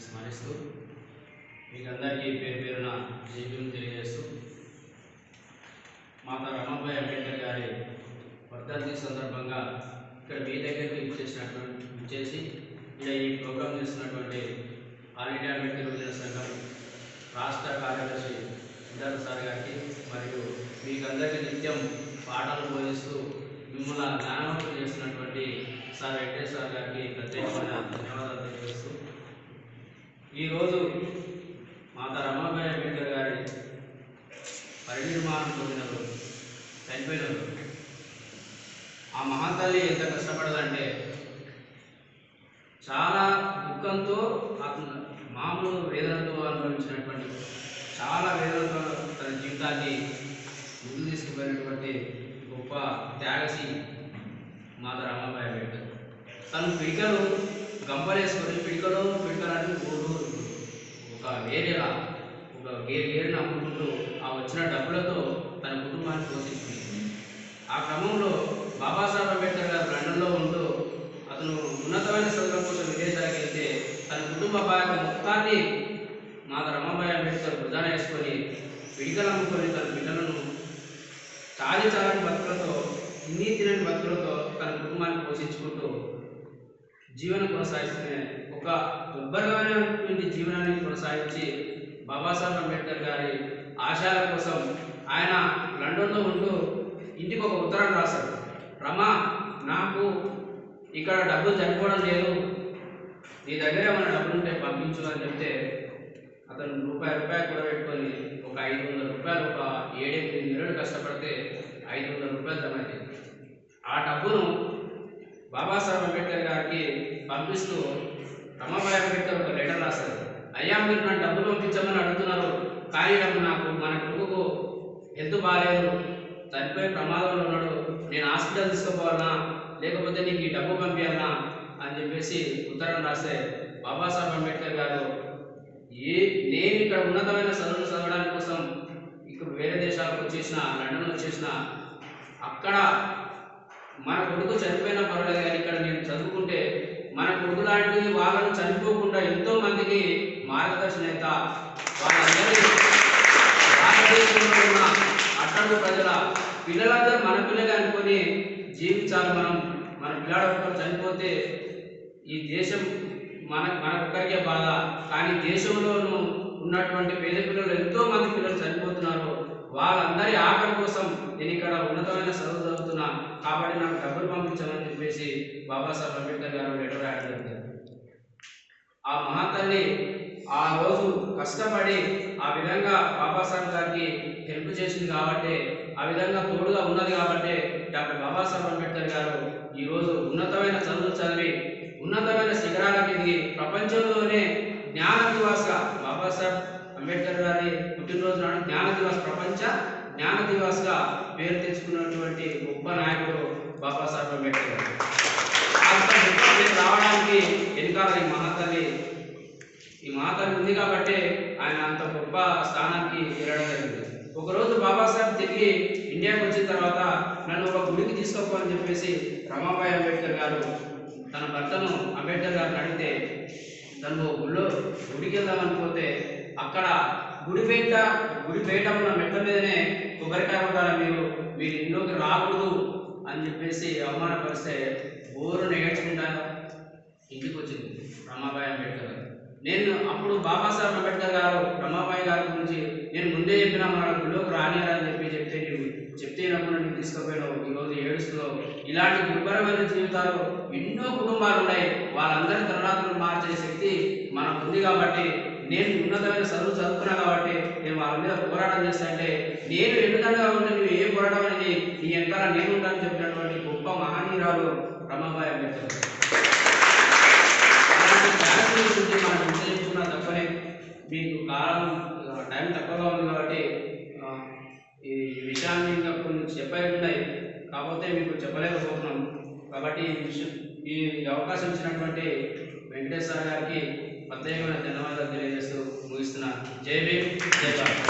స్మరిస్తూ మీకు అందరికీ పేరు పేరున జైలు తెలియజేస్తూ మాతా రమాబాయి అంబేద్కర్ గారి వర్ధంతి సందర్భంగా ఇక్కడ మీ దగ్గరికి ఇచ్చేసి ఇక్కడ ఈ ప్రోగ్రాం చేస్తున్నటువంటి ఆల్ ఇండియా అంబేద్కర్ యువజన సంఘం రాష్ట్ర కార్యదర్శి ఇందర్ సార్ గారికి మరియు మీకు అందరికీ నిత్యం పాఠాలు బోధిస్తూ మిమ్మల్ని జ్ఞానవంతులు చేస్తున్నటువంటి సార్ వెంకటేష్ సార్ గారికి ప్రత్యేకమైన ధన్యవాదాలు తెలియజేస్తూ ఈరోజు మాతా రమాబాయి అంబేద్కర్ గారి పరినిర్మాణం పొందిన రోజు, చనిపోయిన రోజు. ఆ మహాతల్లి ఎంత కష్టపడదంటే చాలా దుఃఖంతో మామూలు వేదనతో అనుభవించినటువంటి చాలా వేదనతో తన జీవితాన్ని ముందు తీసుకుపోయినటువంటి గొప్ప త్యాగశీలి మాతా రమాబాయి అంబేద్కర్. తను పిడికలు గంపలేసుకొని పిడికలని ఒక వేరేలా ఒక గేరుని అమ్ముకుంటూ ఆ వచ్చిన డబ్బులతో తన కుటుంబాన్ని పోషించుకుంది. ఆ క్రమంలో బాబాసాహెబ్ అంబేద్కర్ గారు లండన్లో ఉంటూ అతను ఉన్నతమైన చదువుల కోసం విదేశాలకు వెళ్తే తన కుటుంబ బాధ్యత మొత్తాన్ని మాతా రమాబాయి అంబేద్కర్ భుజాన వేసుకొని పిడికలు అమ్ముకొని తన పిల్లలను చాలని బతుకులతో తినని బతుకులతో తన కుటుంబాన్ని పోషించుకుంటూ జీవనం కొనసాగిస్తున్న ఒక దుర్భరమైనటువంటి జీవనాన్ని కొనసాగించి బాబాసాహెబ్ అంబేద్కర్ గారి ఆశయాల కోసం ఆయన లండన్లో ఉంటూ ఇంటికి ఒక ఉత్తరం రాశారు. రమా, నాకు ఇక్కడ డబ్బులు చనిపోవడం లేదు, నీ దగ్గర ఏమైనా డబ్బులు ఉంటే పంపించు అని చెప్తే అతను రూపాయి కూడా పెట్టుకొని ఒక 500 రూపాయలు ఒక 7-8 నెలలు కష్టపడితే 500 రూపాయలు జమ అయింది. ఆ డబ్బును బాబాసాహెబ్ అంబేద్కర్ గారికి పంపిస్తూ రమాబాయి అంబేద్కర్ ఒక లెటర్ రాశారు. అయ్యా, మీరు నా డబ్బులు పంపించమని అడుగుతున్నారు, కానీ నాకు మన కొడుకు హెల్త్ బాగాలేదు, చనిపోయే ప్రమాదంలో ఉన్నాడు, నేను హాస్పిటల్ తీసుకుపోవాలన్నా లేకపోతే నీకు ఈ డబ్బు పంపించాలన్నా అని చెప్పేసి ఉత్తరం రాస్తే బాబాసాహెబ్ అంబేద్కర్ గారు నేను ఇక్కడ ఉన్నతమైన చదువులు చదవడానికి కోసం ఇక్కడ వేరే దేశాలకు వచ్చేసిన, లండన్ వచ్చేసిన, అక్కడ మన కొడుకు చనిపోయినా పర్వాలేదు కానీ ఇక్కడ నేను చదువుకుంటే మన కొడుకు లాంటిది వాళ్ళను చనిపోకుండా ఎంతో మందికి మార్గదర్శనం అవుతా, వాళ్ళందరి భారతదేశంలో ఉన్న అట్టడుగు ప్రజల పిల్లలందరూ మన పిల్లగా అనుకొని జీవించాలి. మన పిల్లాడు ఒక్కరు చనిపోతే ఈ దేశం మనకొక్కరికే బాధ, కానీ దేశంలోనూ ఉన్నటువంటి పేద పిల్లలు ఎంతో మంది పిల్లలు చనిపోతున్నారు. వాళ్ళందరి ఆకలి కోసం నేను ఇక్కడ ఉన్నతమైన చదువు చదువుతున్నా, కాబట్టి నాకు డబ్బులు పంపించామని చెప్పేసి బాబాసాహెబ్ అంబేద్కర్ గారు లెటర్ రాయడం జరిగింది. ఆ మహాతల్లి ఆ రోజు కష్టపడి ఆ విధంగా బాబాసాహెబ్ గారికి హెల్ప్ చేసింది కాబట్టి, ఆ విధంగా తోడుగా ఉన్నది కాబట్టి డాక్టర్ బాబాసాహెబ్ అంబేద్కర్ గారు ఈరోజు ఉన్నతమైన చదువులు చదివి ఉన్నతమైన శిఖరాలకు ఎదిగి ప్రపంచంలోనే జ్ఞాన దివాస్గా బాబాసాహెబ్ అంబేద్కర్ గారి పుట్టినరోజు నాడు జ్ఞాన దివాస్, ప్రపంచ జ్ఞాన దివాస్గా పేరు తెచ్చుకున్నటువంటి గొప్ప నాయకుడు బాబాసాహెబ్ అంబేద్కర్ గారు. రావడానికి వెనకాల ఈ మహాతల్లి ఉంది కాబట్టి ఆయన అంత గొప్ప స్థానానికి వెళ్ళడం జరిగింది. ఒకరోజు బాబాసాహెబ్ తిరిగి ఇండియాకి వచ్చిన తర్వాత నన్ను ఒక గుడికి తీసుకోపోని చెప్పేసి రమాబాయి అంబేద్కర్ గారు తన భర్తను అంబేద్కర్ గారిని అడిగితే తను గుడికి వెళ్దామనిపోతే అక్కడ గుడిపేట ఉన్న మెట్ల మీదనే కొబ్బరికాయ కొట్టాలి, మీరు ఇంట్లోకి రాకూడదు అని చెప్పేసి అవమానపరిస్తే బోరును ఏడ్చుకుంటా ఇంటికి వచ్చింది రమాబాయి అంబేద్కర్ గారు. నేను అప్పుడు బాబాసాహెబ్ అంబేద్కర్ గారు రమాబాయి గారి గురించి నేను ముందే చెప్పినా మన గుడిలోకి రానియాలని చెప్తే నీవు చెప్తేనప్పుడు నేను తీసుకుపోయినావు, ఈరోజు ఏడుస్తున్నావు. ఇలాంటి దుర్భరమైన జీవితాలు ఎన్నో కుటుంబాలు ఉన్నాయి, వాళ్ళందరి తరుణాలను మార్చే శక్తి మనకు ఉంది కాబట్టి, నేను ఉన్నతమైన చదువుకున్నా కాబట్టి నేను వాళ్ళ మీద పోరాటం చేస్తానంటే, నేను ఎన్నికలుగా ఉంటే నువ్వు ఏ పోరాటం అనేది నీ వెనకాల నేను ఉంటానని చెప్పినటువంటి గొప్ప మహనీయురాలు రమాబాయి అంబేద్కర్. మనం విశ్లేషించుకున్నా తప్పనే, మీకు టైం తక్కువగా ఉంది కాబట్టి ఈ విషయాన్ని ఇంకా కొన్ని చెప్పేవి ఉన్నాయి, కాకపోతే మీకు చెప్పలేకపోతున్నాం. కాబట్టి ఈ అవకాశం ఇచ్చినటువంటి వెంకటేష్ సార్ గారికి ప్రత్యేకమైన ధన్యవాదాలు తెలియజేస్తూ ముగిస్తున్నాను. జై భీమ్, జై భారత్.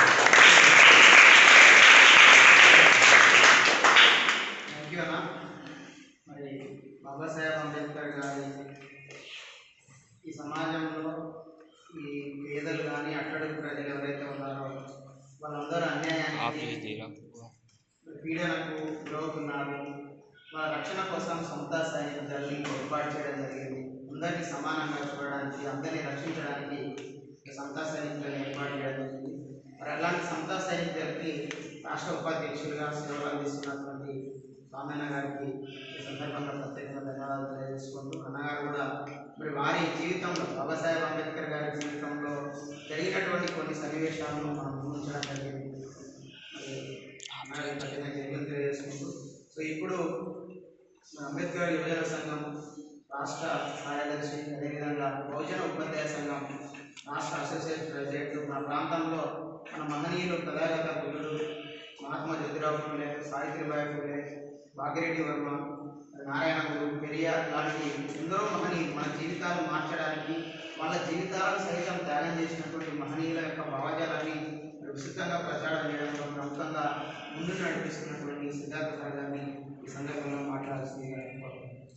థ్యాంక్ యూ అన్న. మరి బాబాసాహెబ్ అంబేద్కర్ గారి ఈ సమాజంలో పీడనకు గురవుతున్నారు. వాళ్ళ రక్షణ కోసం సమతా సైనిక దళాన్ని ఏర్పాటు చేయడం జరిగింది. అందరినీ సమానంగా చూడడానికి, అందరినీ రక్షించడానికి సమతా సైనిక దళాన్ని ఏర్పాటు చేయడం జరిగింది. మరి అలాంటి సమతా సైనిక దళానికి రాష్ట్ర ఉపాధ్యక్షులుగా సేవలు అందిస్తున్నటువంటి రామన్న గారికి ఈ సందర్భంగా ప్రత్యేకంగా ధన్యవాదాలు తెలియజేసుకుంటూ, అన్నగారు కూడా మరి వారి జీవితంలో, బాబాసాహెబ్ అంబేద్కర్ గారి జీవితంలో జరిగినటువంటి కొన్ని సన్నివేశాలను మనం ముందుంచడం జరిగింది. మరి ప్రత్యేకంగా జరుగుతుంది తెలియజేసుకుంటూ, సో ఇప్పుడు అంబేద్కర్ యువజన సంఘం రాష్ట్ర కార్యదర్శి, అదేవిధంగా బహుజన ఉపాధ్యాయ సంఘం రాష్ట్ర అసోసియేట్ ప్రెసిడెంట్, మన ప్రాంతంలో మన మహనీయులు తథాగత గురుడు మహాత్మా జ్యోతిరావు ఫులే, సావిత్రిబాయి ఫులే, భాగ్యరెడ్డి వర్మ, నారాయణ గురు, పెరియార్ లాంటి ఎందరో మహనీయులు మన జీవితాలు మార్చడానికి, వాళ్ళ జీవితాలను సైతం త్యాగం చేసినటువంటి మహనీయుల యొక్క భావజాలాన్ని విస్తృతంగా ప్రచారం చేయడంలో ప్రముఖంగా ముందు నడిపిస్తున్నటువంటి సిద్ధార్థ